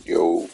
Yo,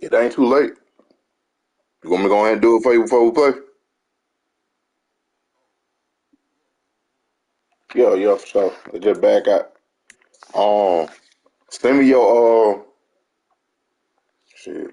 it ain't too late. You want me to go ahead and do it for you before we play? Yeah, yeah, for sure. Let's just back out. Um, send me your shit.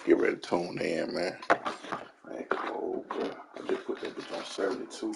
Get ready to tune in, man. Man, oh, bro. I just put that bitch on 72.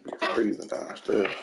It's freezing downstairs.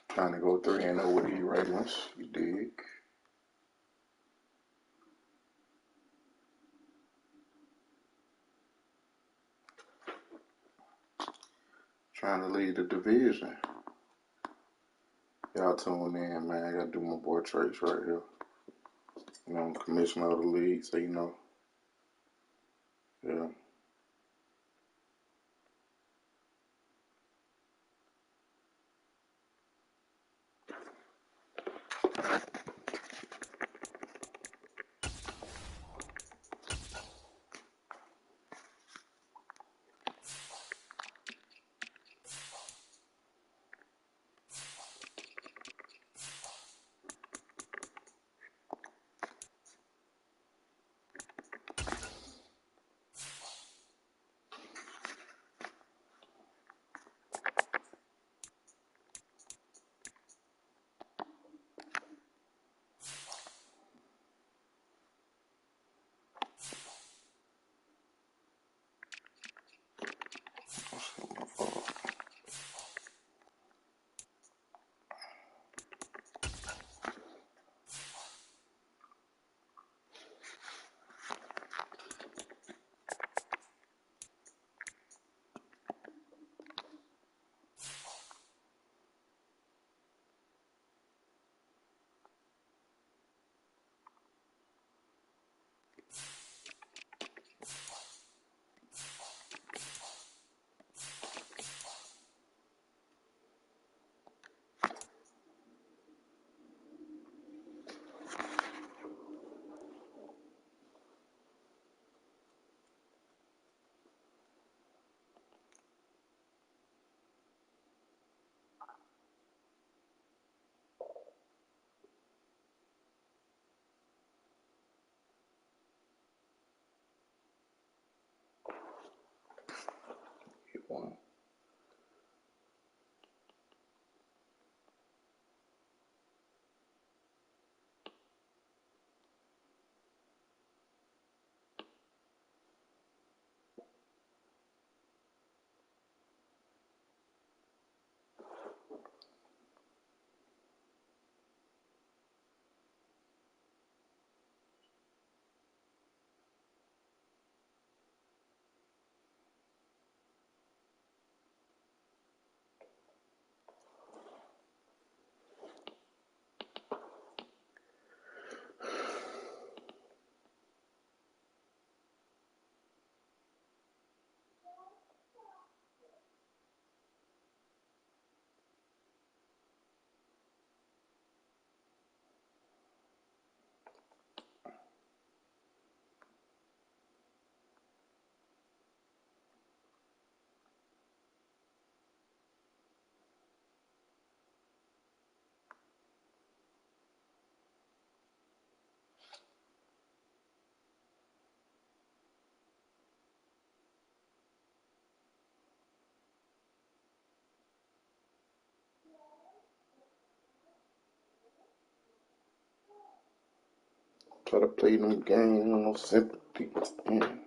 Trying to go 3-0 with these Ravens. You dig? Trying to lead the division. Y'all tune in, man. I gotta do my boy Trace right here. You know, I'm commissioner of the league, so you know. Yeah. one. Try to play them games, no sympathy. Man.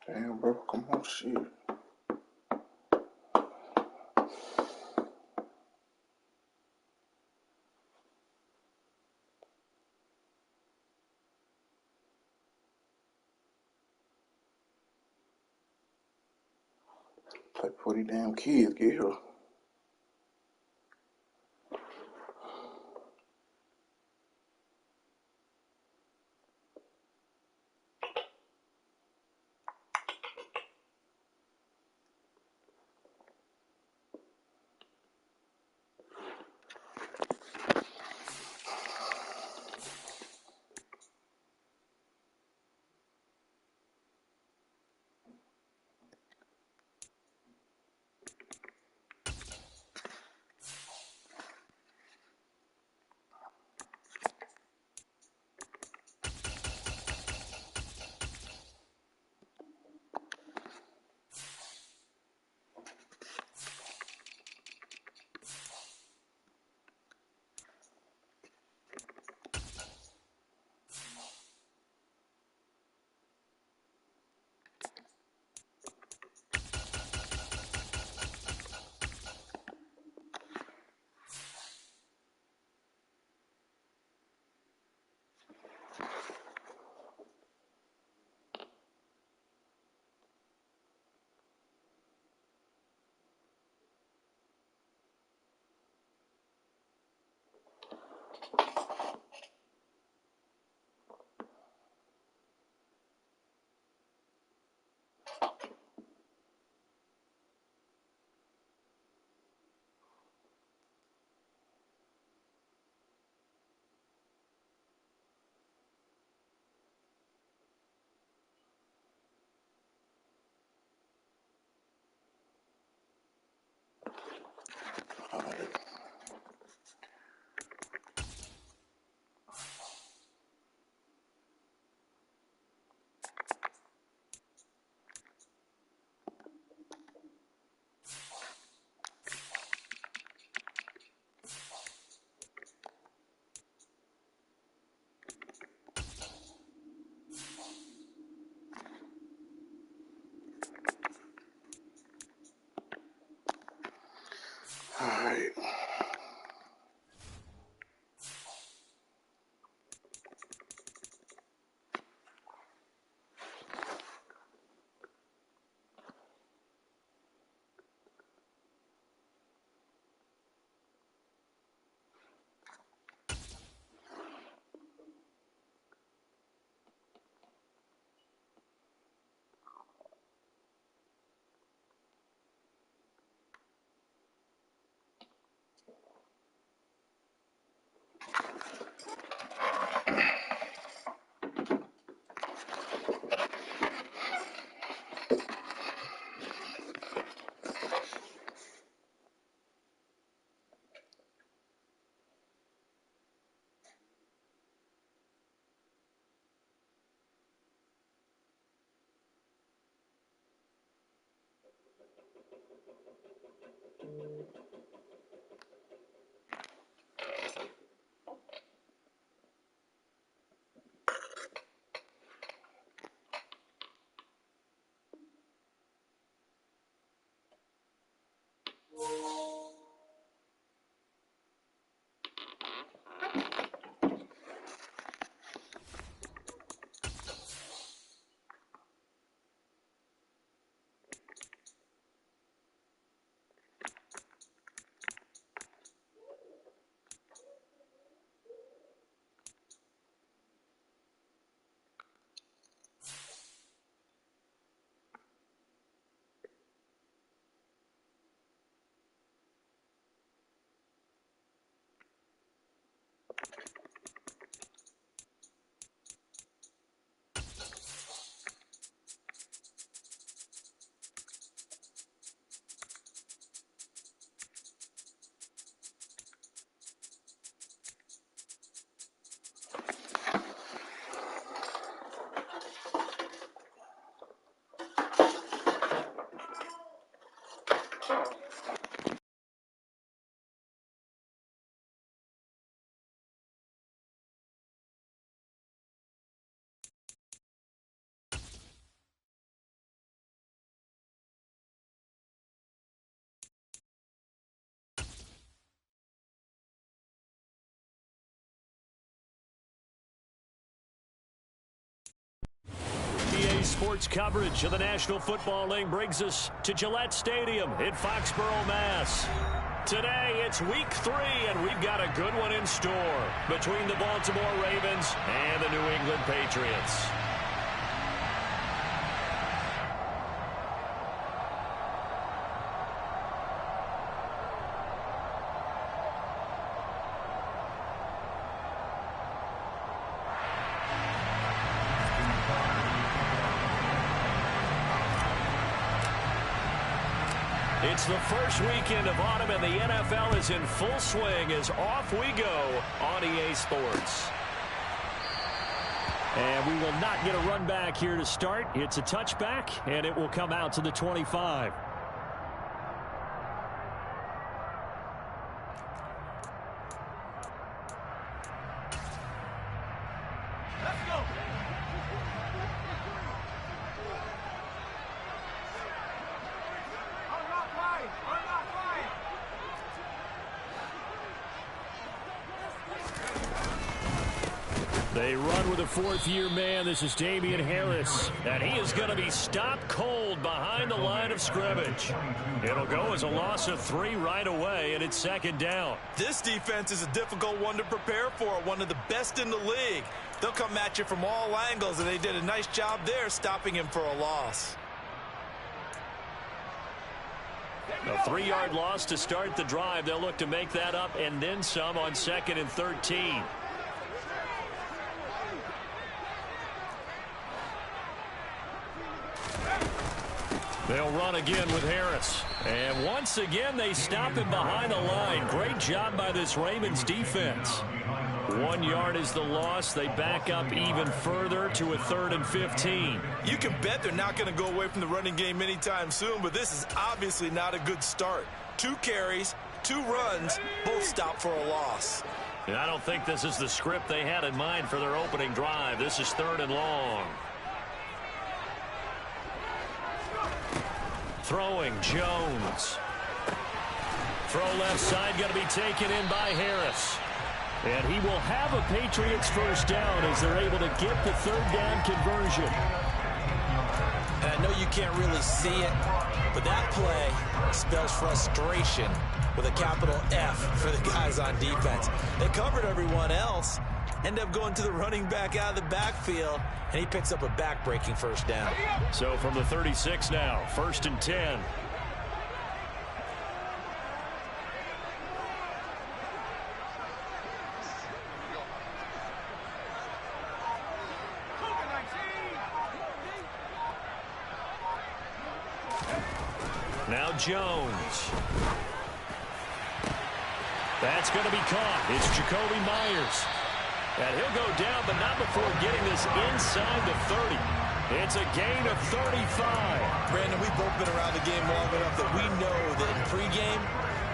Damn, bro, come on, shit. Like 40 damn kids get here. Sports coverage of the National Football League brings us to Gillette Stadium in Foxborough, Mass. Today, it's week 3, and we've got a good one in store between the Baltimore Ravens and the New England Patriots. It's the first weekend of autumn, and the NFL is in full swing as off we go on EA Sports. And we will not get a run back here to start. It's a touchback, and it will come out to the 25. They run with a fourth-year man. This is Damian Harris, and he is going to be stopped cold behind the line of scrimmage. It'll go as a loss of 3 right away, and it's second down. This defense is a difficult one to prepare for, one of the best in the league. They'll come at you from all angles, and they did a nice job there stopping him for a loss. A 3-yard loss to start the drive. They'll look to make that up and then some on 2nd and 13. They'll run again with Harris. And once again, they stop him behind the line. Great job by this Ravens defense. 1 yard is the loss. They back up even further to a 3rd and 15. You can bet they're not going to go away from the running game anytime soon, but this is obviously not a good start. 2 carries, 2 runs, both stopped for a loss. And I don't think this is the script they had in mind for their opening drive. This is 3rd and long. Throwing, Jones. Throw left side, going to be taken in by Harris. And he will have a Patriots first down as they're able to get the 3rd down conversion. And I know you can't really see it, but that play spells frustration with a capital F for the guys on defense. They covered everyone else, end up going to the running back out of the backfield, and he picks up a back-breaking first down. So from the 36 now, 1st and 10. Now Jones. That's going to be caught. It's Jacoby Myers. And he'll go down, but not before getting this inside the 30. It's a gain of 35. Brandon, we've both been around the game long enough that we know that in pregame,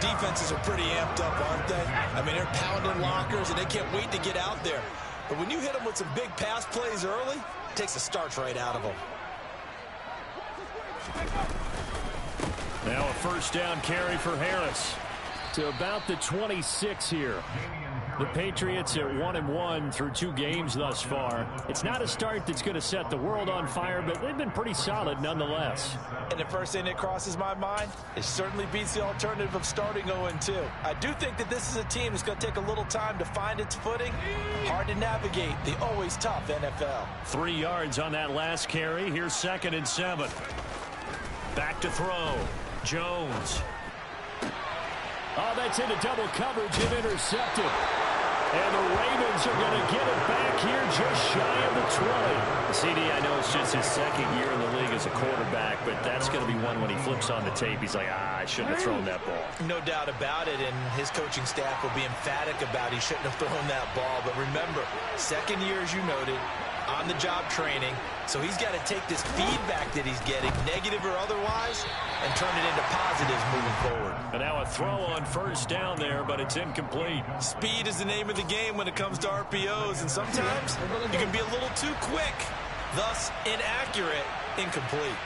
defenses are pretty amped up, aren't they? I mean, they're pounding lockers, and they can't wait to get out there. But when you hit them with some big pass plays early, it takes the starch right out of them. Now a first down carry for Harris to about the 26 here. The Patriots are 1-1 through 2 games thus far. It's not a start that's going to set the world on fire, but they've been pretty solid nonetheless. And the first thing that crosses my mind, it certainly beats the alternative of starting 0-2. I do think that this is a team that's going to take a little time to find its footing. Hard to navigate the always tough NFL. 3 yards on that last carry. Here's 2nd and 7. Back to throw. Jones. Oh, that's into double coverage and intercepted. And the Ravens are going to get it back here just shy of the 20. CD, I know it's just his 2nd year in the league as a quarterback, but that's going to be one when he flips on the tape. He's like, I shouldn't have thrown that ball. No doubt about it, and his coaching staff will be emphatic about he shouldn't have thrown that ball. But remember, 2nd year, as you noted, on-the-job training. So he's got to take this feedback that he's getting, negative or otherwise, and turn it into positives moving forward. And now a throw on first down there, but it's incomplete. Speed is the name of the game when it comes to RPOs, and sometimes you can be a little too quick, thus inaccurate, incomplete.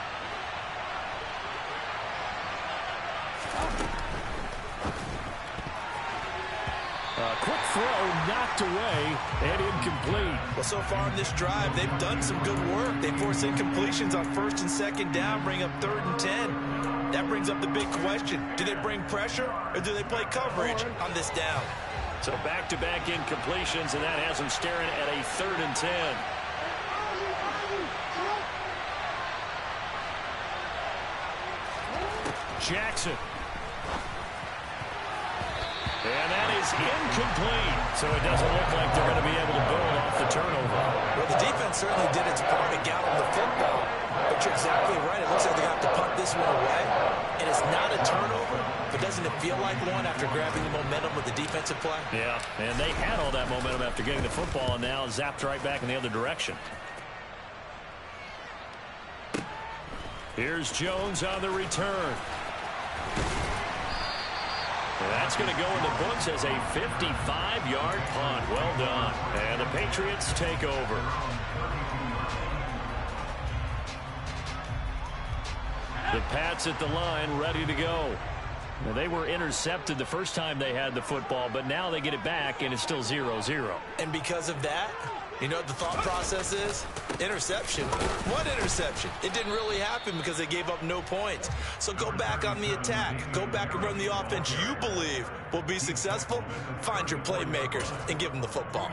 Quick throw knocked away and incomplete. Well, so far in this drive, they've done some good work. They force incompletions on 1st and 2nd down, bring up 3rd and 10. That brings up the big question. Do they bring pressure or do they play coverage on this down? So back-to-back incompletions, and that has them staring at a 3rd and 10. Jackson. And that is incomplete. So it doesn't look like they're going to be able to build off the turnover. Well, the defense certainly did its part to get them the football. But you're exactly right. It looks like they're going to have to punt this one away. And it's not a turnover. But doesn't it feel like one after grabbing the momentum with the defensive play? Yeah, and they had all that momentum after getting the football, and now zapped right back in the other direction. Here's Jones on the return. That's going to go in the books as a 55-yard punt. Well done. And the Patriots take over. The Pats at the line, ready to go. Now, they were intercepted the first time they had the football, but now they get it back, and it's still 0-0. And because of that, you know what the thought process is? Interception. What interception? It didn't really happen because they gave up no points. So go back on the attack. Go back and run the offense you believe will be successful. Find your playmakers and give them the football.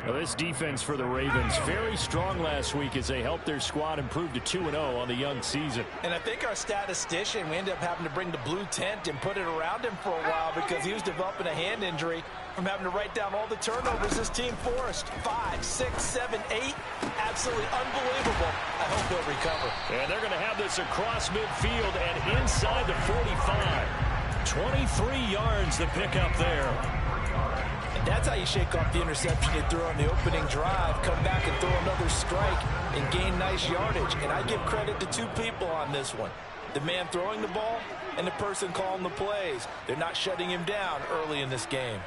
Well, this defense for the Ravens, very strong last week as they helped their squad improve to 2-0 on the young season. And I think our statistician, we ended up having to bring the blue tent and put it around him for a while because he was developing a hand injury from having to write down all the turnovers this team forced. 5, 6, 7, 8. Absolutely unbelievable. I hope he'll recover. And they're going to have this across midfield and inside the 45. 23 yards to pick up there. That's how you shake off the interception you threw on the opening drive, come back and throw another strike and gain nice yardage. And I give credit to 2 people on this one. The man throwing the ball and the person calling the plays. They're not shutting him down early in this game.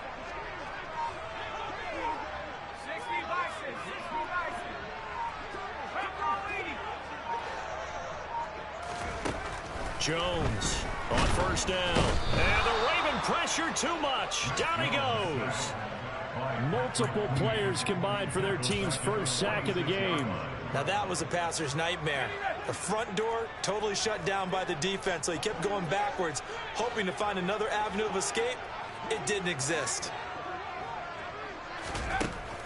Jones on first down. And the Raven pressure too much. Down he goes. Multiple players combined for their team's first sack of the game. Now that was a passer's nightmare. The front door totally shut down by the defense, so he kept going backwards, hoping to find another avenue of escape. It didn't exist.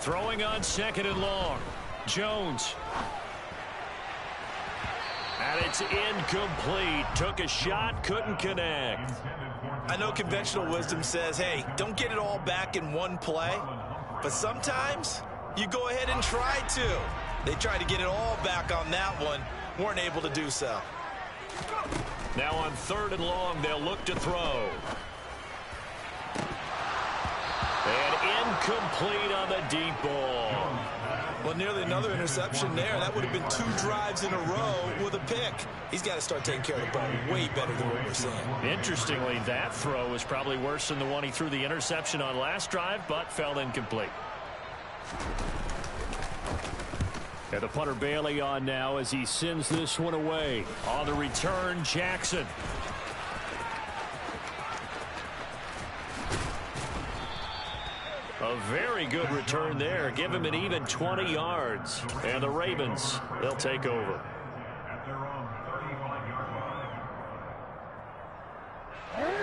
Throwing on 2nd and long. Jones. And it's incomplete. Took a shot, couldn't connect. I know conventional wisdom says, hey, don't get it all back in one play. But sometimes you go ahead and try to. They tried to get it all back on that one. Weren't able to do so. Now on 3rd and long, they'll look to throw. And Incomplete on the deep ball. Well, nearly another interception there. That would have been 2 drives in a row with a pick. He's got to start taking care of the ball way better than what we're seeing. Interestingly, that throw was probably worse than the one he threw the interception on last drive, but fell incomplete. And the punter Bailey on now as he sends this one away. On the return, Jackson. A very good return there. Give him an even 20 yards. And the Ravens, they'll take over.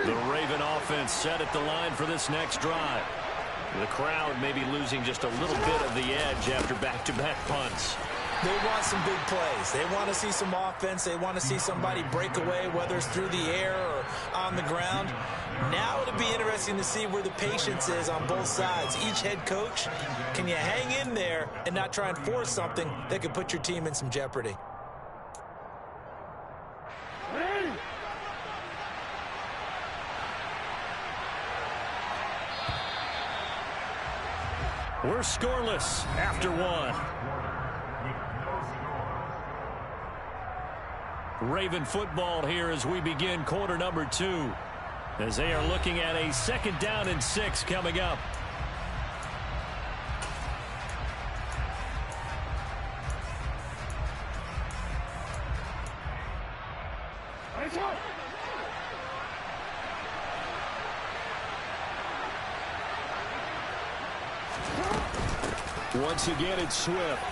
The Raven offense set at the line for this next drive. The crowd may be losing just a little bit of the edge after back-to-back punts. They want some big plays. They want to see some offense. They want to see somebody break away, whether it's through the air or on the ground. Now it'll be interesting to see where the patience is on both sides. Each head coach, can you hang in there and not try and force something that could put your team in some jeopardy? We're scoreless after one. Raven football here as we begin quarter number 2. As they are looking at a 2nd down and 6 coming up. Once again, it's Swift.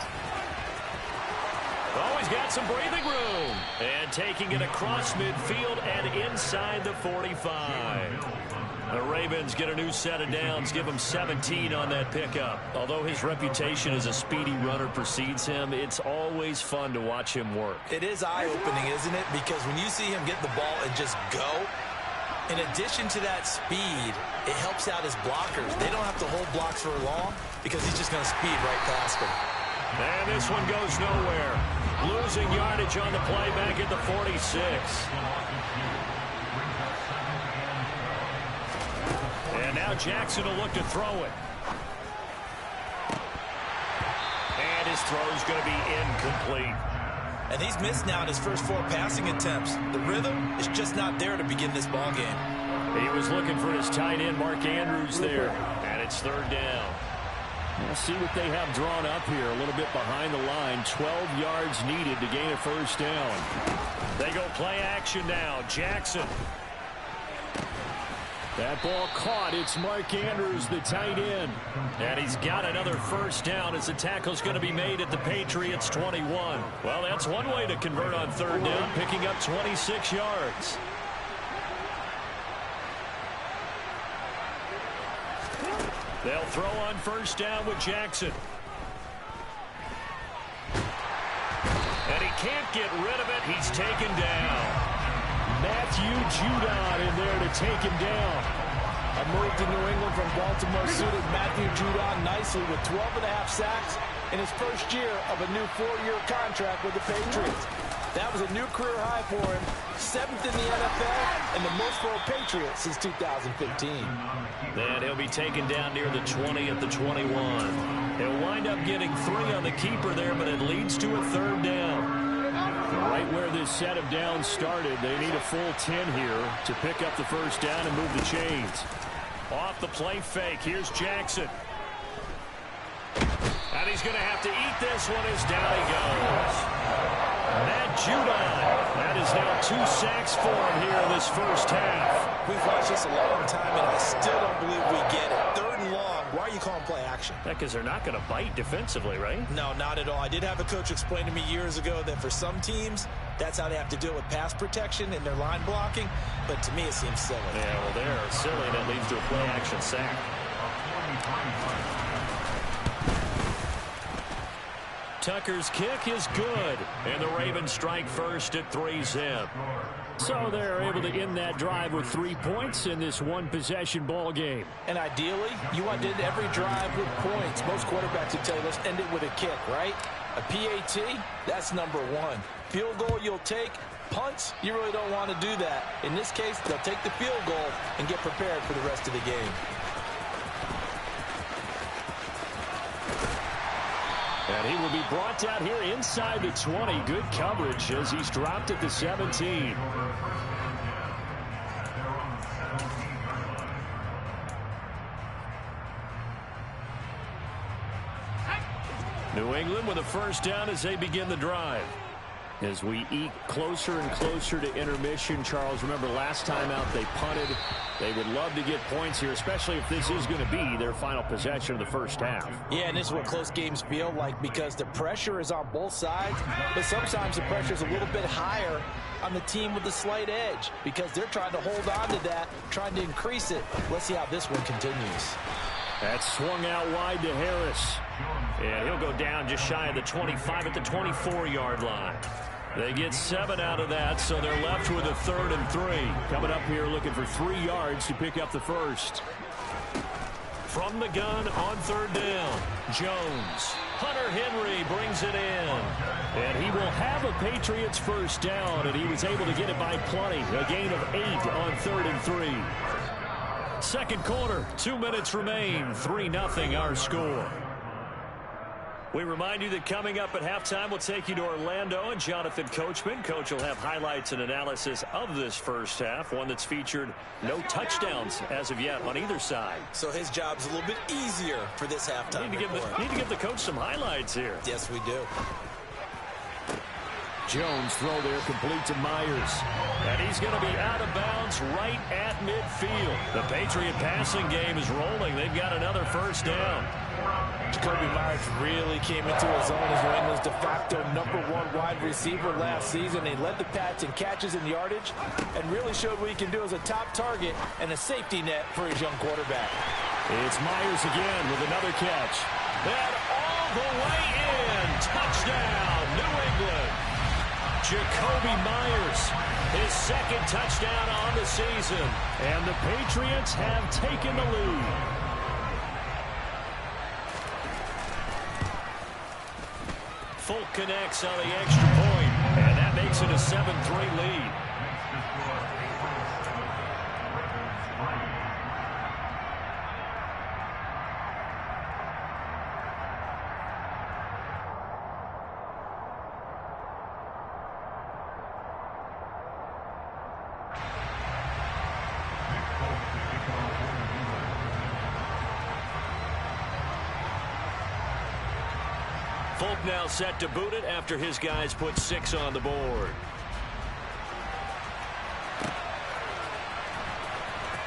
Oh, he's got some breathing room. And taking it across midfield and inside the 45. The Ravens get a new set of downs, give him 17 on that pickup. Although his reputation as a speedy runner precedes him, it's always fun to watch him work. It is eye-opening, isn't it? Because when you see him get the ball and just go, in addition to that speed, it helps out his blockers. They don't have to hold blocks for long because he's just going to speed right past them. And this one goes nowhere. Losing yardage on the play back at the 46. And now Jackson will look to throw it. And his throw's going to be incomplete. And he's missed now in his first 4 passing attempts. The rhythm is just not there to begin this ball game. He was looking for his tight end, Mark Andrews, there. And it's 3rd down. We'll see what they have drawn up here. A little bit behind the line. 12 yards needed to gain a 1st down. They go play action now. Jackson. That ball caught. It's Mark Andrews, the tight end. And he's got another 1st down as the tackle's going to be made at the Patriots 21. Well, that's one way to convert on 3rd down, picking up 26 yards. They'll throw on 1st down with Jackson. And he can't get rid of it. He's taken down. Matthew Judon in there to take him down. A move to New England from Baltimore suited Matthew Judon nicely with 12.5 sacks in his first year of a new 4-year contract with the Patriots. That was a new career high for him, 7th in the NFL, and the most for a Patriot since 2015. Then he'll be taken down near the 20 at the 21. He'll wind up getting 3 on the keeper there, but it leads to a 3rd down. Right where this set of downs started, they need a full 10 here to pick up the 1st down and move the chains. Off the play fake, here's Jackson. And he's going to have to eat this one as down he goes. Matt Judon, that is now 2 sacks for him here in this first half. We've watched this a long time, and I still don't believe we get it. 3rd and long. Why are you calling play action? Because they're not going to bite defensively, right? No, not at all. I did have a coach explain to me years ago that for some teams, that's how they have to deal with pass protection and their line blocking. But to me, it seems silly. Yeah, well, they're silly. That leads to a play action sack. Tucker's kick is good, and the Ravens strike first at 3-zip. So they're able to end that drive with 3 points in this one-possession ball game. And ideally, you want to end every drive with points. Most quarterbacks would tell you, let's end it with a kick, right? A PAT, that's number 1. Field goal you'll take. Punts, you really don't want to do that. In this case, they'll take the field goal and get prepared for the rest of the game. And he will be brought down here inside the 20. Good coverage as he's dropped at the 17. New England with a first down as they begin the drive. As we eke closer and closer to intermission, Charles, remember last time out they punted. They would love to get points here, especially if this is going to be their final possession of the first half. Yeah, and this is what close games feel like because the pressure is on both sides, but sometimes the pressure is a little bit higher on the team with the slight edge because they're trying to hold on to that, trying to increase it. Let's see how this one continues. That's swung out wide to Harris. And he'll go down just shy of the 25 at the 24-yard line. They get 7 out of that, so they're left with a 3rd and 3. Coming up here looking for 3 yards to pick up the first. From the gun on 3rd down, Jones. Hunter Henry brings it in. And he will have a Patriots first down, and he was able to get it by plenty. A gain of 8 on 3rd and 3. Second quarter, 2 minutes remain. 3-0 our score. We remind you that coming up at halftime, we'll take you to Orlando and Jonathan Coachman. Coach will have highlights and analysis of this first half, one that's featured no touchdowns as of yet on either side. So his job's a little bit easier for this halftime. Need to give the coach some highlights here. Yes, we do. Jones throw there complete to Myers. And he's going to be out of bounds right at midfield. The Patriot passing game is rolling. They've got another first down. Jacoby Myers really came into his own as New England's de facto #1 wide receiver last season. He led the Pats in catches and yardage and really showed what he can do as a top target and a safety net for his young quarterback. It's Myers again with another catch. And all the way in. Touchdown, New England. Jacoby Myers, his second touchdown on the season. And the Patriots have taken the lead. Folk connects on the extra point, and that makes it a 7-3 lead. Folk now set to boot it after his guys put 6 on the board.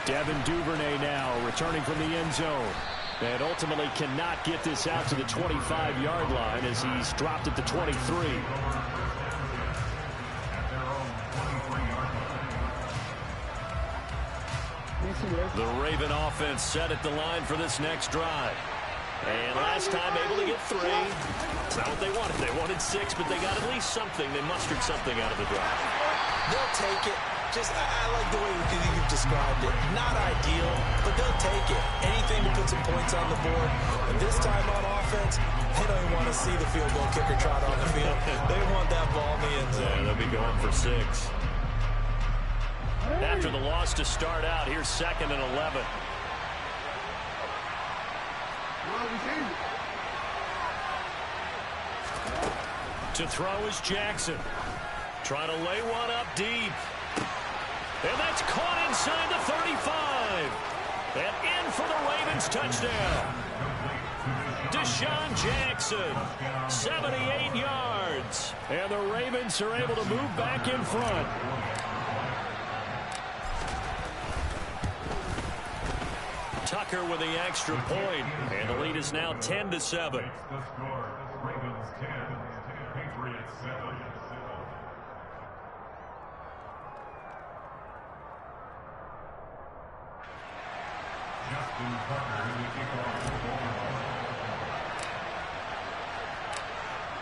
Devin Duvernay now returning from the end zone. And ultimately cannot get this out to the 25-yard line as he's dropped at the 23. The Raven offense set at the line for this next drive. And last time able to get 3. It's not what they wanted. They wanted 6, but they got at least something. They mustered something out of the drive. They'll take it. I like the way you've described it. Not ideal, but they'll take it. Anything to put some points on the board. And this time on offense, they don't even want to see the field goal kicker trot on the field. They want that ball in the end zone. Yeah, they'll be going for 6. After the loss to start out, here's 2nd and 11. To throw is Jackson. Trying to lay one up deep. And that's caught inside the 35. And in for the Ravens touchdown. Deshaun Jackson, 78 yards. And the Ravens are able to move back in front. Tucker with the extra point, and the lead is now 10-7.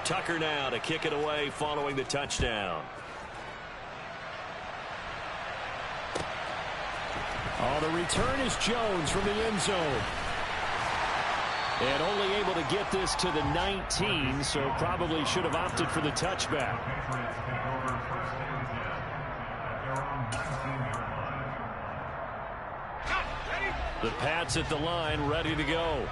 Tucker now to kick it away following the touchdown. Oh, the return is Jones from the end zone. And only able to get this to the 19, so probably should have opted for the touchback. The Pats at the line, ready to go.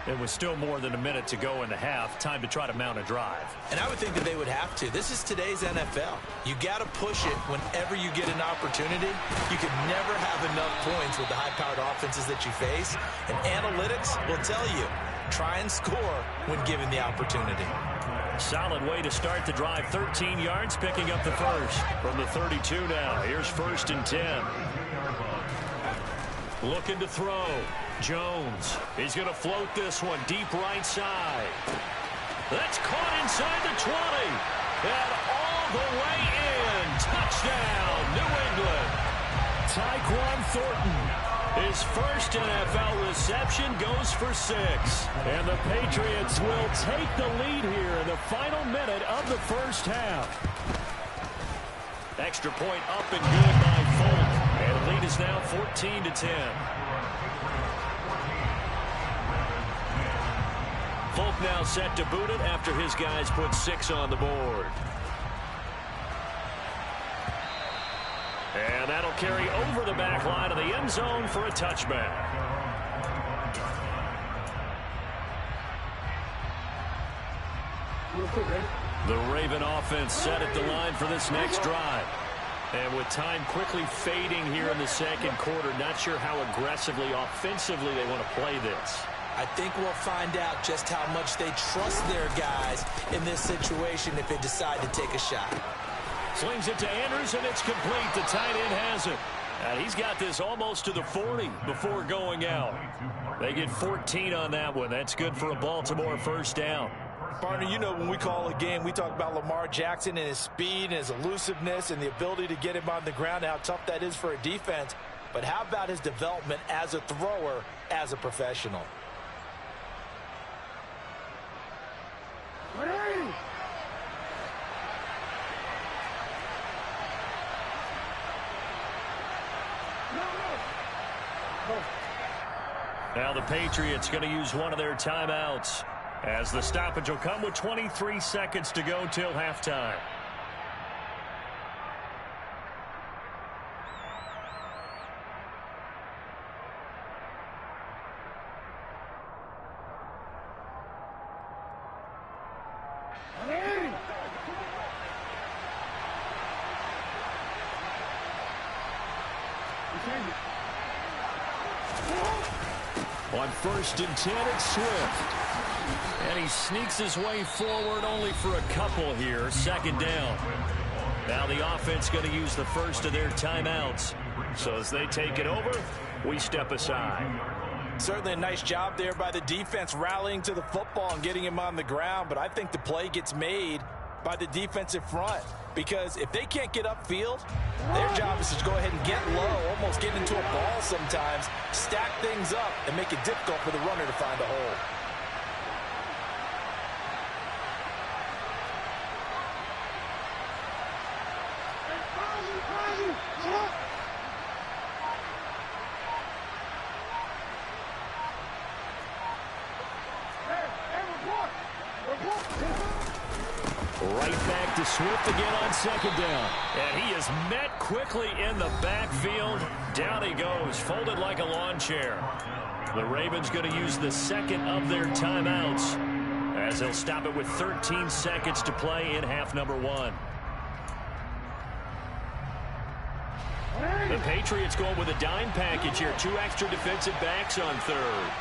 And with still more than a minute to go in the half, time to try to mount a drive. And I would think that they would have to. This is today's NFL. You got to push it whenever you get an opportunity. You can never have enough points with the high-powered offenses that you face. And analytics will tell you, try and score when given the opportunity. Solid way to start the drive. 13 yards, picking up the first. From the 32 now. Here's 1st and 10. Looking to throw. Jones. He's going to float this one deep right side. That's caught inside the 20. And all the way in. Touchdown, New England. Tyquan Thornton. His first NFL reception goes for 6. And the Patriots will take the lead here in the final minute of the first half. Extra point up and good by Folk. And the lead is now 14-10. Folk now set to boot it after his guys put 6 on the board. And that'll carry over the back line of the end zone for a touchback. The Raven offense set at the line for this next drive. And with time quickly fading here in the second quarter, not sure how aggressively, offensively they want to play this. I think we'll find out just how much they trust their guys in this situation if they decide to take a shot. Slings it to Andrews, and it's complete. The tight end has it. And he's got this almost to the 40 before going out. They get 14 on that one. That's good for a Baltimore first down. Partner, you know when we call a game, we talk about Lamar Jackson and his speed and his elusiveness and the ability to get him on the ground, how tough that is for a defense. But how about his development as a thrower, as a professional? Now the Patriots going to use one of their timeouts as the stoppage will come with 23 seconds to go till halftime. On 1st and 10, it's Swift. And he sneaks his way forward only for a couple here. 2nd down. Now the offense going to use the first of their timeouts. So as they take it over, we step aside. Certainly a nice job there by the defense rallying to the football and getting him on the ground. But I think the play gets made by the defensive front. Because if they can't get upfield, their job is to go ahead and get low, almost get into a ball sometimes, stack things up, and make it difficult for the runner to find a hole. Right back to Swift again on 2nd down. And he is met quickly in the backfield. Down he goes, folded like a lawn chair. The Ravens going to use the second of their timeouts as they'll stop it with 13 seconds to play in half number 1. The Patriots going with a dime package here. 2 extra defensive backs on 3rd.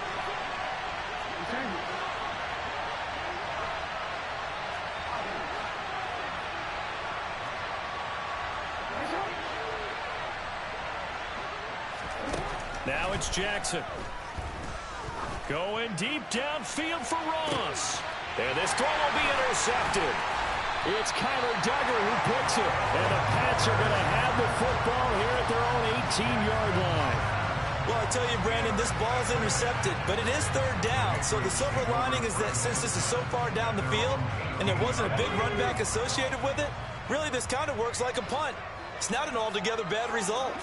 Now it's Jackson. Going deep downfield for Ross. And this throw will be intercepted. It's Kyler Duggar who puts it. And the Pats are going to have the football here at their own 18-yard line. Well, I tell you, Brandon, this ball is intercepted, but it is 3rd down. So the silver lining is that since this is so far down the field and there wasn't a big run back associated with it, really this kind of works like a punt. It's not an altogether bad result.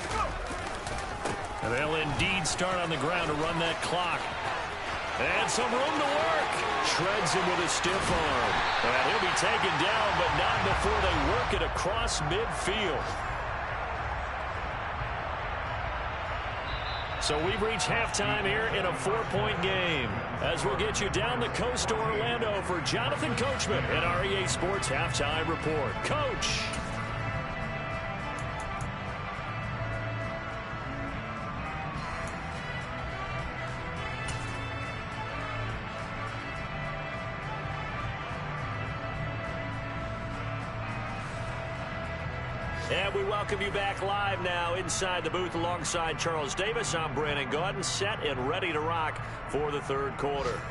And they'll indeed start on the ground to run that clock. And some room to work. Shreds him with a stiff arm. And he'll be taken down, but not before they work it across midfield. So we've reached halftime here in a 4-point game. As we'll get you down the coast to Orlando for Jonathan Coachman at our EA Sports Halftime Report. Coach. And we welcome you back live now inside the booth alongside Charles Davis. I'm Brandon Gaudin, set and ready to rock for the third quarter.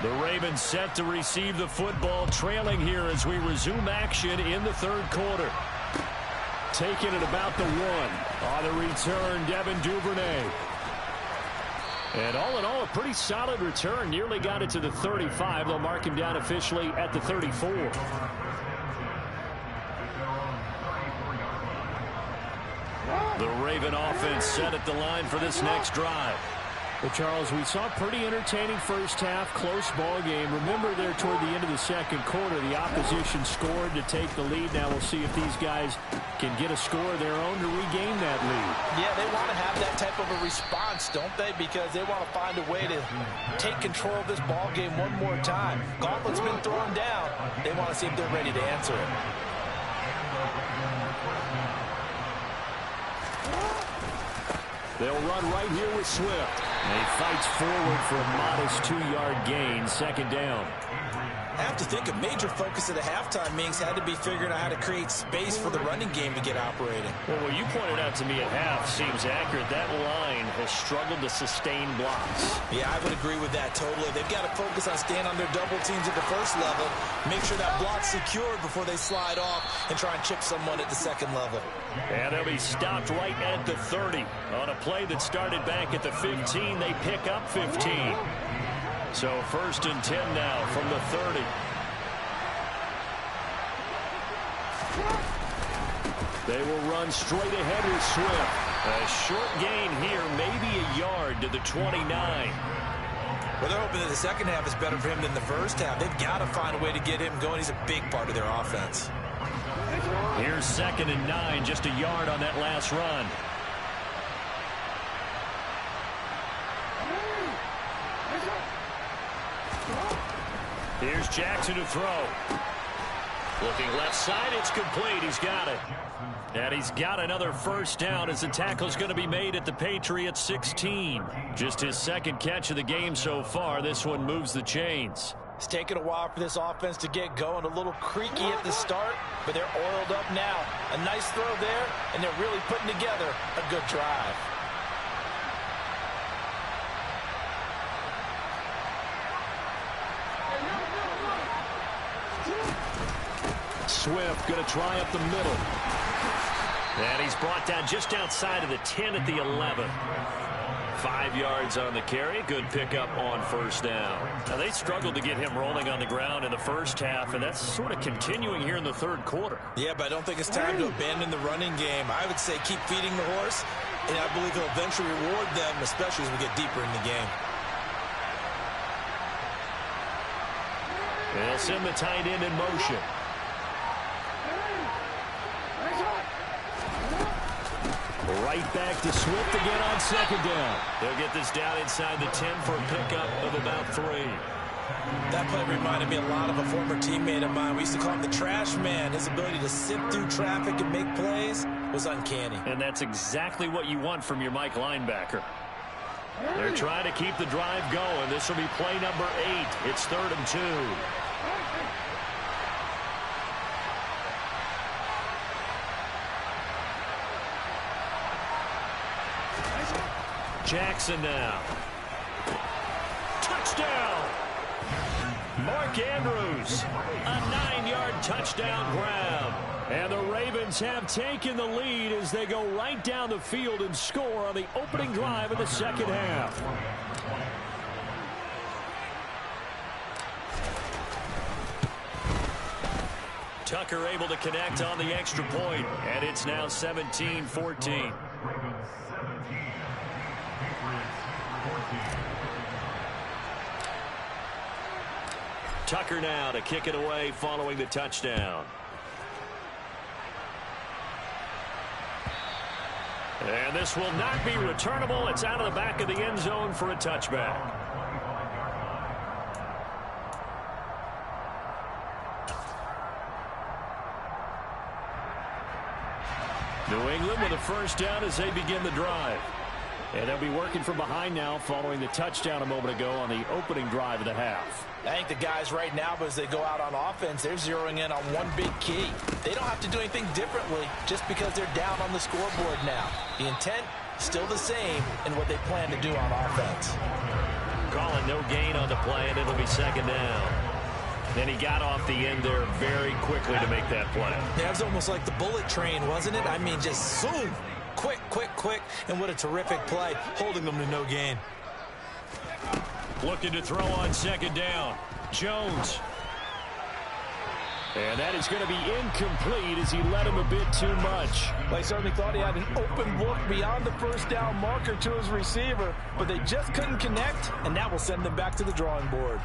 The Ravens set to receive the football, trailing here as we resume action in the third quarter. Taking it about the 1. On the return, Devin Duvernay. And all in all, a pretty solid return. Nearly got it to the 35. They'll mark him down officially at the 34. The Raven offense set at the line for this next drive. Well, Charles, we saw a pretty entertaining first half, close ball game. Remember there toward the end of the second quarter, the opposition scored to take the lead. Now we'll see if these guys can get a score of their own to regain that lead. Yeah, they want to have that type of a response, don't they? Because they want to find a way to take control of this ball game one more time. Gauntlet's been thrown down. They want to see if they're ready to answer it. They'll run right here with Swift. And he fights forward for a modest 2-yard gain, second down. I have to think a major focus of the halftime meetings had to be figuring out how to create space for the running game to get operating. Well, what you pointed out to me at half seems accurate. That line has struggled to sustain blocks. Yeah, I would agree with that totally. They've got to focus on staying on their double teams at the first level, make sure that block's secured before they slide off and try and chip someone at the second level. And they'll be stopped right at the 30. On a play that started back at the 15, they pick up 15. So 1st and 10 now from the 30. They will run straight ahead with Swift. A short gain here, maybe a yard to the 29. Well, they're hoping that the second half is better for him than the first half. They've got to find a way to get him going. He's a big part of their offense. Here's 2nd and 9, just a yard on that last run. Here's Jackson to throw. Looking left side, it's complete. He's got it. And he's got another first down as the tackle's going to be made at the Patriots 16. Just his second catch of the game so far. This one moves the chains. It's taken a while for this offense to get going. A little creaky at the start, but they're oiled up now. A nice throw there, and they're really putting together a good drive. Swift going to try up the middle. And he's brought down just outside of the 10 at the 11. 5 yards on the carry. Good pickup on first down. Now, they struggled to get him rolling on the ground in the first half, and that's sort of continuing here in the third quarter. Yeah, but I don't think it's time to abandon the running game. I would say keep feeding the horse, and I believe he'll eventually reward them, especially as we get deeper in the game. They'll send the tight end in motion. Right back to Swift again on second down. They'll get this down inside the 10 for a pickup of about 3. That play reminded me a lot of a former teammate of mine. We used to call him the trash man. His ability to sift through traffic and make plays was uncanny. And that's exactly what you want from your Mike linebacker. They're trying to keep the drive going. This will be play number 8. It's 3rd and 2. Jackson now. Touchdown! Mark Andrews. A 9-yard touchdown grab. And the Ravens have taken the lead as they go right down the field and score on the opening drive of the second half. Tucker able to connect on the extra point, and it's now 17-14. Tucker now to kick it away following the touchdown. And this will not be returnable. It's out of the back of the end zone for a touchback. New England with a first down as they begin the drive. And they'll be working from behind now following the touchdown a moment ago on the opening drive of the half. I think the guys right now, as they go out on offense, they're zeroing in on one big key. They don't have to do anything differently just because they're down on the scoreboard now. The intent, still the same in what they plan to do on offense. Calling no gain on the play, and it'll be second down. Then he got off the end there very quickly to make that play. That was almost like the bullet train, wasn't it? I mean, just zoom. Quick, quick, quick, and what a terrific play, holding them to no gain. Looking to throw on second down. Jones. And that is going to be incomplete as he led him a bit too much. They certainly thought he had an open look beyond the first down marker to his receiver, but they just couldn't connect, and that will send them back to the drawing board.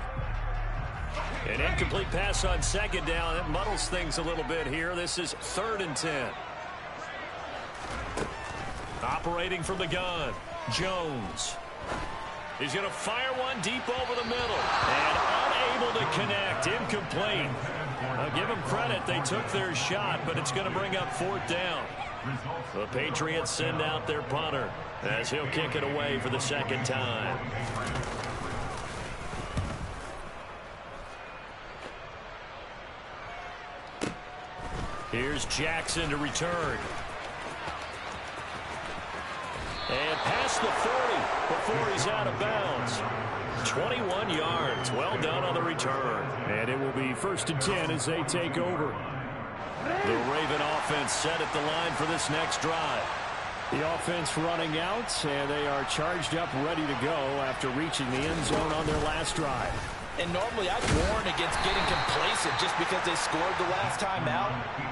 An incomplete pass on second down. It muddles things a little bit here. This is 3rd and 10. Operating from the gun, Jones. He's going to fire one deep over the middle. And unable to connect. Incomplete. I'll give them credit. They took their shot, but it's going to bring up 4th down. The Patriots send out their punter as he'll kick it away for the second time. Here's Jackson to return. And past the 40 before he's out of bounds. 21 yards. Well done on the return. And it will be 1st and 10 as they take over. The Raven offense set at the line for this next drive. The offense running out, and they are charged up, ready to go after reaching the end zone on their last drive. And normally I'd warn against getting complacent just because they scored the last time out.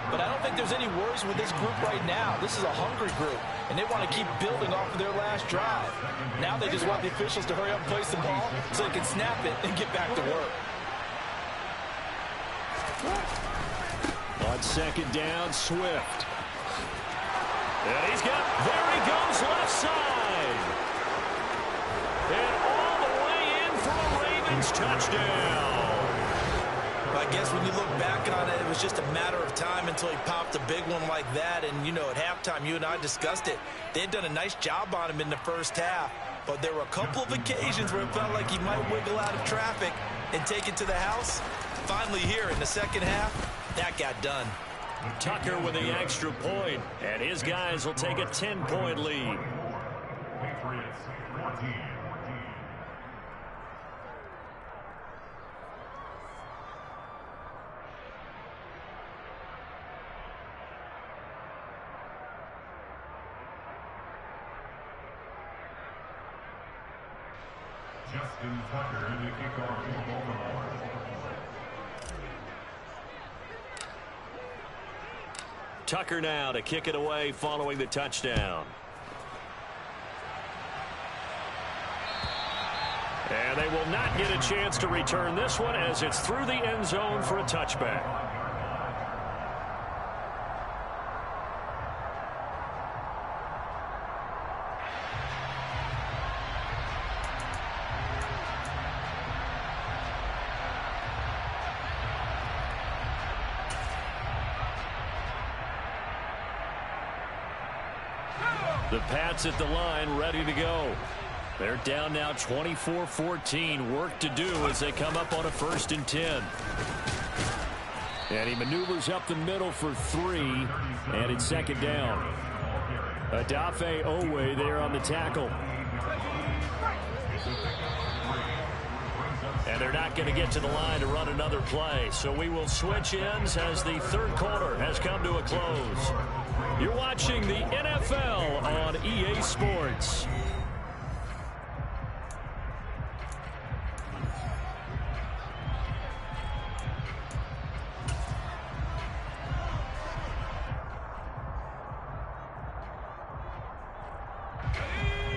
But I don't think there's any worries with this group right now. This is a hungry group, and they want to keep building off of their last drive. Now they just want the officials to hurry up and place the ball so they can snap it and get back to work. On second down, Swift. And he's got, there he goes, left side. And all the way in for a Ravens touchdown. I guess when you look back on it, it was just a matter of time until he popped a big one like that. And, you know, at halftime, you and I discussed it. They had done a nice job on him in the first half. But there were a couple of occasions where it felt like he might wiggle out of traffic and take it to the house. Finally here in the second half, that got done. Tucker with the extra point, and his guys will take a 10-point lead. Patriots 14. Justin Tucker in the kickoff for Baltimore. Tucker now to kick it away following the touchdown. And they will not get a chance to return this one as it's through the end zone for a touchback. The Pats at the line ready to go. They're down now 24-14. Work to do as they come up on a 1st and 10. And he maneuvers up the middle for 3. And it's second down. Adafe Owe there on the tackle. And they're not going to get to the line to run another play. So we will switch ends as the third quarter has come to a close. You're watching the NFL on EA Sports.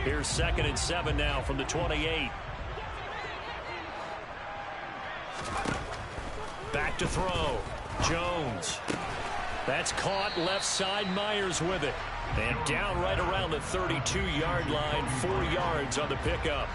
Here's 2nd and 7 now from the 28. to throw. Jones. That's caught left side. Myers with it. And down right around the 32-yard line. 4 yards on the pickup.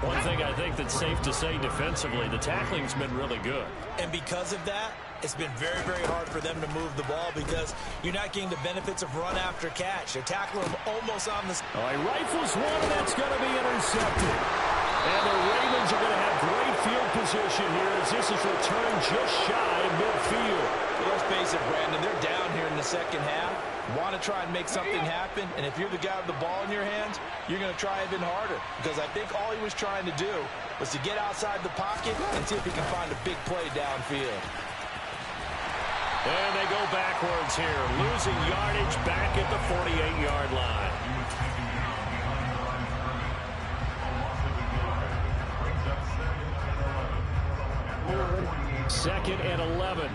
One thing I think that's safe to say defensively, the tackling's been really good. And because of that, it's been very, very hard for them to move the ball because you're not getting the benefits of run after catch. They're tackling them almost on the... All right, rifles one, and that's going to be intercepted. And the Ravens are going to have great field position here as this is returned just shy of midfield. Let's face it, Brandon, they're down here in the second half. Want to try and make something happen, and if you're the guy with the ball in your hands, you're going to try even harder because I think all he was trying to do was to get outside the pocket and see if he can find a big play downfield. And they go backwards here, losing yardage back at the 48-yard line. Second and 11.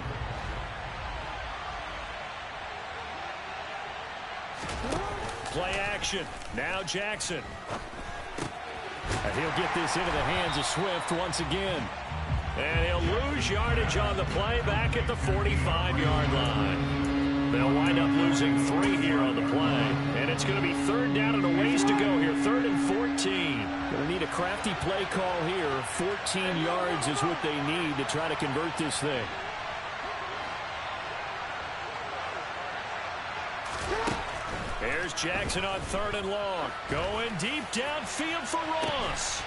Play action. Now Jackson. And he'll get this into the hands of Swift once again. And he'll lose yardage on the play back at the 45-yard line. They'll wind up losing 3 here on the play. And it's going to be third down and a ways to go here. 3rd and 14. Going to need a crafty play call here. 14 yards is what they need to try to convert this thing. Here's Jackson on 3rd and long. Going deep downfield for Ross.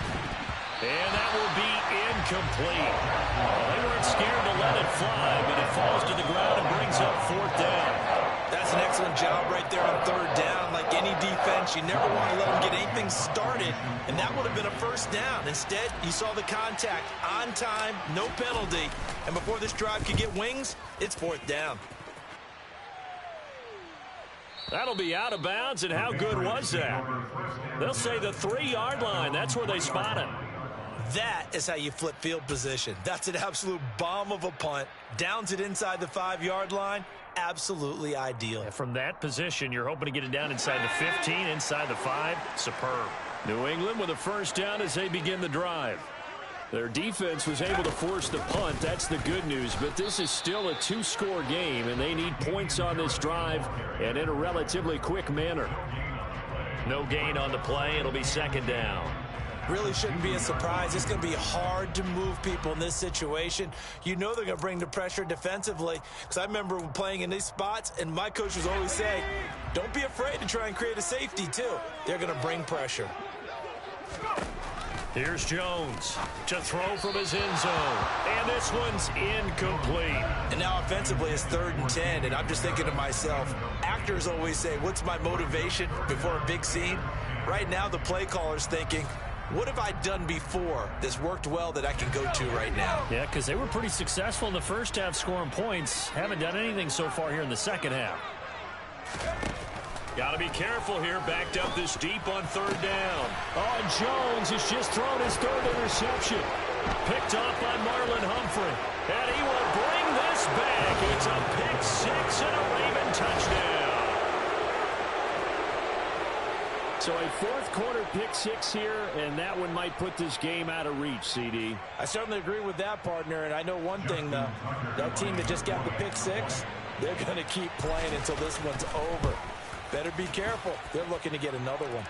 And that will be incomplete. Well, they weren't scared to let it fly, but it falls to the ground and brings up 4th down. That's an excellent job right there on 3rd down. Like any defense, you never want to let them get anything started, and that would have been a 1st down. Instead, you saw the contact on time, no penalty, and before this drive could get wings, it's 4th down. That'll be out of bounds, and how good was that? They'll say the 3-yard line. That's where they spot it. That is how you flip field position. That's an absolute bomb of a punt. Downs it inside the 5-yard line. Absolutely ideal. And from that position, you're hoping to get it down inside the 15, inside the 5. Superb. New England with a 1st down as they begin the drive. Their defense was able to force the punt. That's the good news. But this is still a 2-score game, and they need points on this drive and in a relatively quick manner. No gain on the play. It'll be 2nd down. Really shouldn't be a surprise. It's going to be hard to move people in this situation. You know they're going to bring the pressure defensively. Because I remember playing in these spots, and my coach was always saying, don't be afraid to try and create a safety, too. They're going to bring pressure. Here's Jones to throw from his end zone. And this one's incomplete. And now offensively it's 3rd and 10. And I'm just thinking to myself, actors always say, what's my motivation before a big scene? Right now the play caller's thinking, what have I done before that's worked well that I can go to right now? Yeah, because they were pretty successful in the first half scoring points. Haven't done anything so far here in the second half. Got to be careful here. Backed up this deep on 3rd down. Oh, Jones has just thrown his 3rd interception. Picked off by Marlon Humphrey. And he will bring this back. It's a pick 6 and a Raven touchdown. So a 4th quarter pick 6 here, and that one might put this game out of reach, CD. I certainly agree with that, partner, and I know one thing, though. That team that just got the pick 6, they're going to keep playing until this one's over. Better be careful. They're looking to get another one.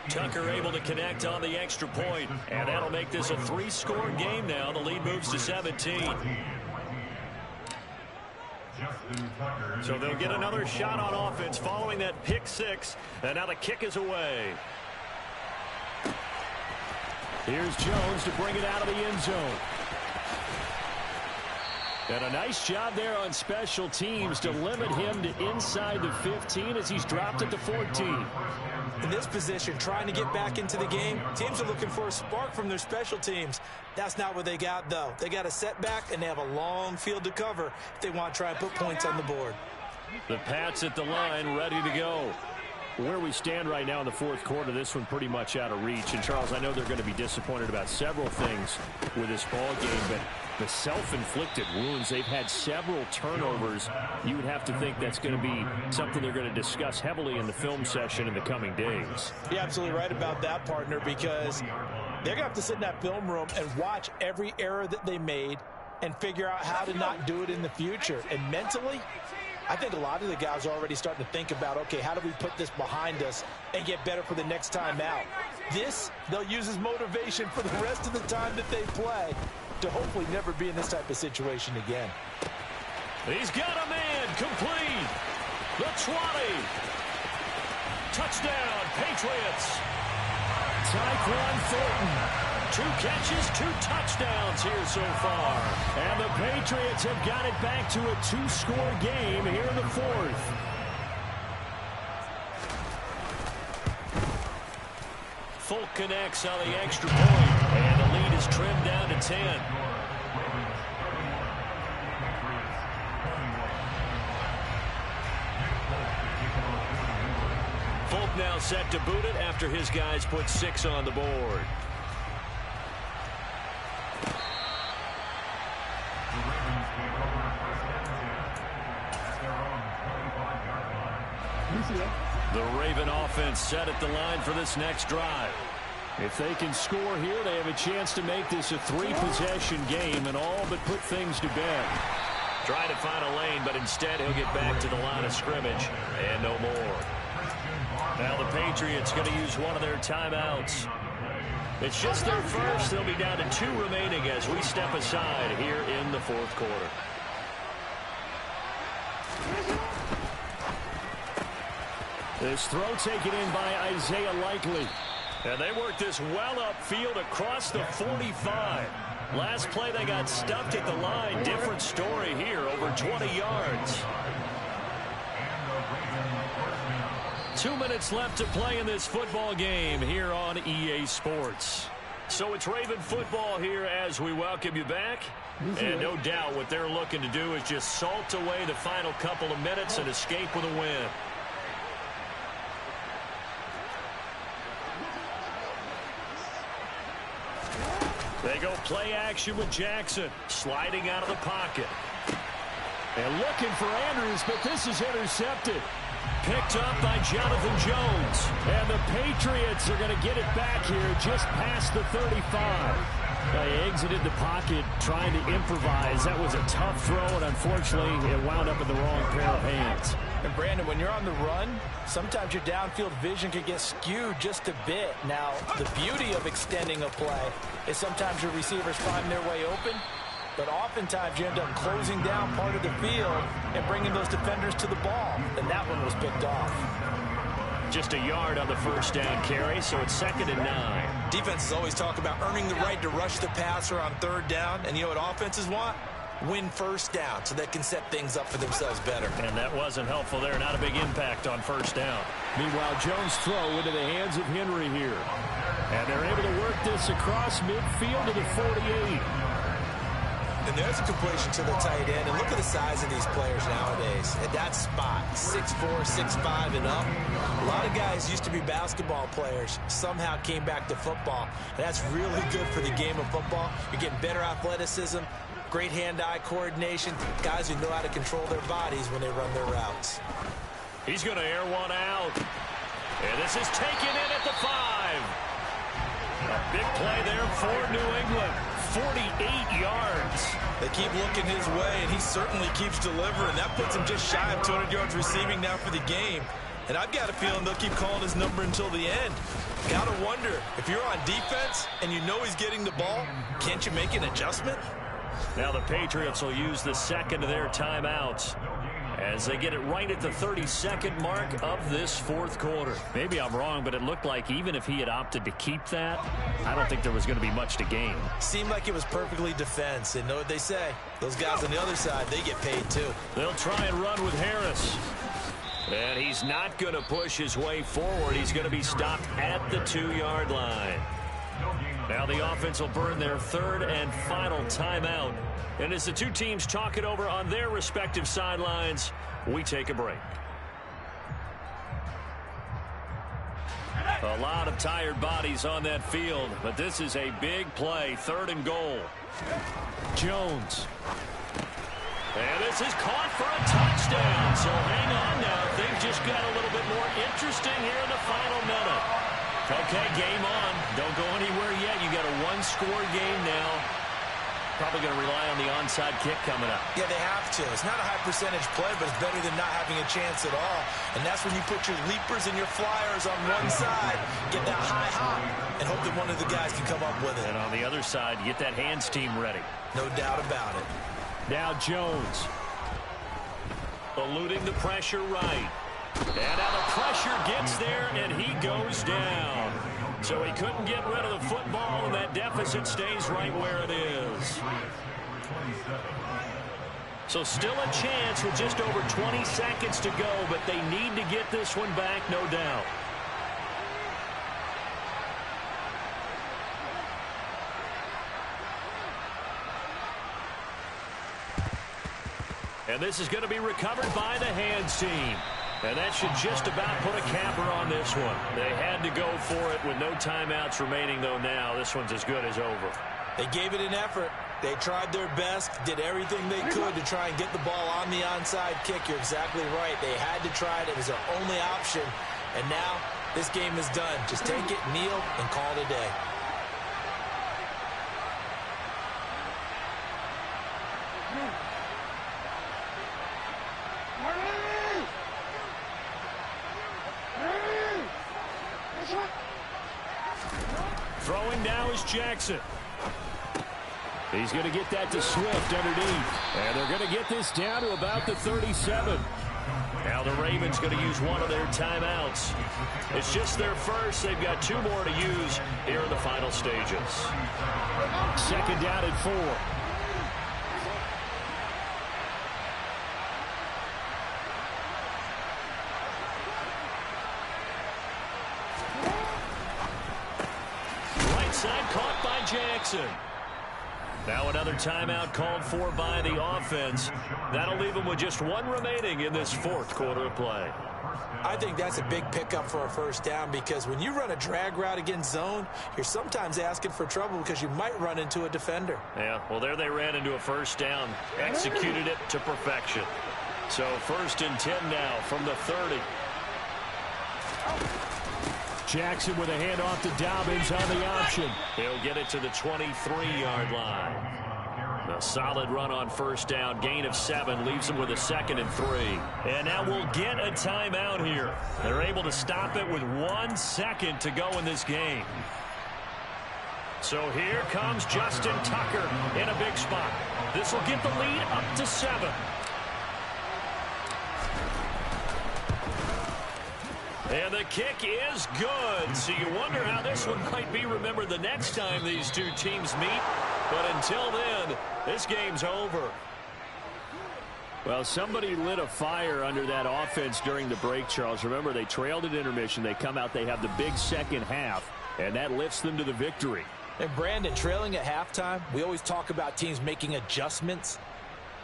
Tucker able to connect on the extra point, and that'll make this a 3-score game now. The lead moves to 17. So they'll get another shot on offense following that pick 6, and now the kick is away. Here's Jones to bring it out of the end zone. And a nice job there on special teams to limit him to inside the 15 as he's dropped it to 14. In this position, trying to get back into the game, teams are looking for a spark from their special teams. That's not what they got, though. They got a setback, and they have a long field to cover if they want to try and put points on the board. The Pats at the line, ready to go. Where we stand right now in the 4th quarter, this one pretty much out of reach. And, Charles, I know they're going to be disappointed about several things with this ball game, but the self-inflicted wounds, they've had several turnovers. You would have to think that's going to be something they're going to discuss heavily in the film session in the coming days. You're absolutely right about that, partner, because they're going to have to sit in that film room and watch every error that they made and figure out how to not do it in the future. And mentally, I think a lot of the guys are already starting to think about, okay, how do we put this behind us and get better for the next time out? This, they'll use as motivation for the rest of the time that they play to hopefully never be in this type of situation again. He's got a man complete. The 20. Touchdown, Patriots. Tyquan Thornton. 2 catches, 2 touchdowns here so far. And the Patriots have got it back to a 2-score game here in the 4th. Folk connects on the extra point, and the lead is trimmed down to 10. Folk now set to boot it after his guys put 6 on the board. The Raven offense set at the line for this next drive. If they can score here, they have a chance to make this a 3-possession game and all but put things to bed. Trying to find a lane, but instead he'll get back to the line of scrimmage and no more. Now the Patriots going to use one of their timeouts. It's just their first. They'll be down to 2 remaining as we step aside here in the 4th quarter. This throw taken in by Isaiah Likely. And they worked this well upfield across the 45. Last play they got stuffed at the line. Different story here, over 20 yards. 2 minutes left to play in this football game here on EA Sports. So it's Raven football here as we welcome you back. And no doubt what they're looking to do is just salt away the final couple of minutes and escape with a win. They go play action with Jackson, sliding out of the pocket. And looking for Andrews, but this is intercepted. Picked up by Jonathan Jones. And the Patriots are going to get it back here just past the 35. They exited the pocket trying to improvise. That was a tough throw, and unfortunately, it wound up in the wrong pair of hands. And Brandon, when you're on the run, sometimes your downfield vision can get skewed just a bit. Now, the beauty of extending a play is sometimes your receivers find their way open, but oftentimes you end up closing down part of the field and bringing those defenders to the ball, and that one was picked off. Just a yard on the first down carry, so it's 2nd and 9. Defenses always talk about earning the right to rush the passer on 3rd down, and you know what offenses want? Win first down so they can set things up for themselves better. And that wasn't helpful there. Not a big impact on first down. Meanwhile, Jones' throw into the hands of Henry here. And they're able to work this across midfield to the 48. And there's a completion to the tight end. And look at the size of these players nowadays. At that spot, 6'4", 6'5", and up. A lot of guys used to be basketball players, somehow came back to football. And that's really good for the game of football. You're getting better athleticism, great hand-eye coordination, guys who know how to control their bodies when they run their routes. He's going to air one out. And this is taken in at the 5. A big play there for New England. 48 yards. They keep looking his way, and he certainly keeps delivering. That puts him just shy of 200 yards receiving now for the game. And I've got a feeling they'll keep calling his number until the end. Got to wonder, if you're on defense and you know he's getting the ball, can't you make an adjustment? Now the Patriots will use the 2nd of their timeouts as they get it right at the 32nd mark of this 4th quarter. Maybe I'm wrong, but it looked like even if he had opted to keep that, I don't think there was going to be much to gain. Seemed like it was perfectly defense. And know what they say? Those guys on the other side, they get paid too. They'll try and run with Harris. And he's not going to push his way forward. He's going to be stopped at the 2-yard line. Now the offense will burn their 3rd and final timeout. And as the two teams talk it over on their respective sidelines, we take a break. A lot of tired bodies on that field, but this is a big play, 3rd and goal. Jones. And this is caught for a touchdown. So hang on now. Things just got a little bit more interesting here in the final minute. Okay, game on. Don't go anywhere yet. You got a 1-score game now. Probably going to rely on the onside kick coming up. Yeah, they have to. It's not a high percentage play, but it's better than not having a chance at all. And that's when you put your leapers and your flyers on one side, get that high hop, and hope that one of the guys can come up with it. And on the other side, get that hands team ready. No doubt about it. Now Jones. Eluding the pressure right. And now the pressure gets there, and he goes down. So he couldn't get rid of the football, and that deficit stays right where it is. So still a chance with just over 20 seconds to go, but they need to get this one back, no doubt. And this is going to be recovered by the hands team. And that should just about put a capper on this one. They had to go for it with no timeouts remaining, though now this one's as good as over. They gave it an effort. They tried their best, did everything they could to try and get the ball on the onside kick. You're exactly right. They had to try it. It was their only option. And now this game is done. Just take it, kneel, and call it a day. Throwing now is Jackson. He's going to get that to Swift underneath. And they're going to get this down to about the 37. Now the Ravens going to use one of their timeouts. It's just their first. They've got 2 more to use here in the final stages. Second down at 4. Side caught by Jackson. Now another timeout called for by the offense. That'll leave them with just 1 remaining in this 4th quarter of play. I think that's a big pickup for a first down because when you run a drag route against zone, you're sometimes asking for trouble because you might run into a defender. Yeah, well, there they ran into a first down, executed it to perfection. So 1st and 10 now from the 30. Jackson with a handoff to Dobbins on the option. He'll get it to the 23-yard line. A solid run on first down. Gain of 7 leaves them with a 2nd and 3. And now we'll get a timeout here. They're able to stop it with 1 second to go in this game. So here comes Justin Tucker in a big spot. This will get the lead up to 7. And the kick is good. So you wonder how this one might be remembered the next time these two teams meet. But until then, this game's over. Well, somebody lit a fire under that offense during the break, Charles. Remember, they trailed at intermission. They come out, they have the big second half, and that lifts them to the victory. And Brandon, trailing at halftime, we always talk about teams making adjustments.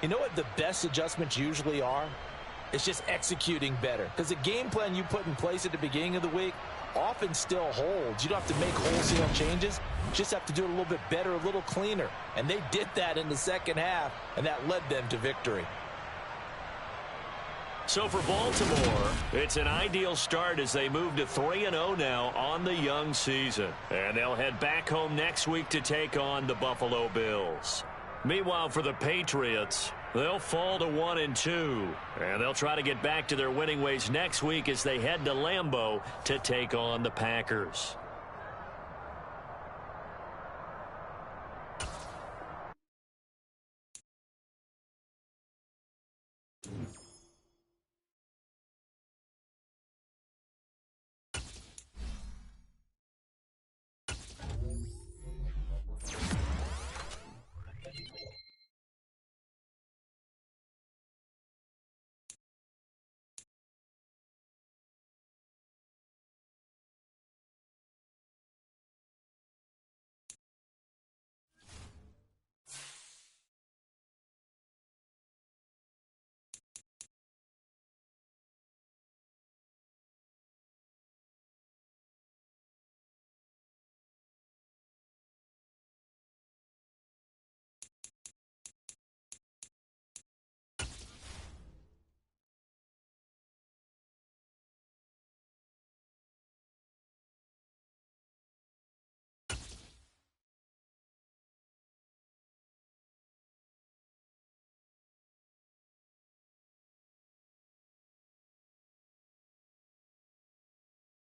You know what the best adjustments usually are? It's just executing better. Because the game plan you put in place at the beginning of the week often still holds. You don't have to make wholesale changes. You just have to do it a little bit better, a little cleaner. And they did that in the second half, and that led them to victory. So for Baltimore, it's an ideal start as they move to 3-0 now on the young season. And they'll head back home next week to take on the Buffalo Bills. Meanwhile, for the Patriots, they'll fall to 1-2. And they'll try to get back to their winning ways next week as they head to Lambeau to take on the Packers.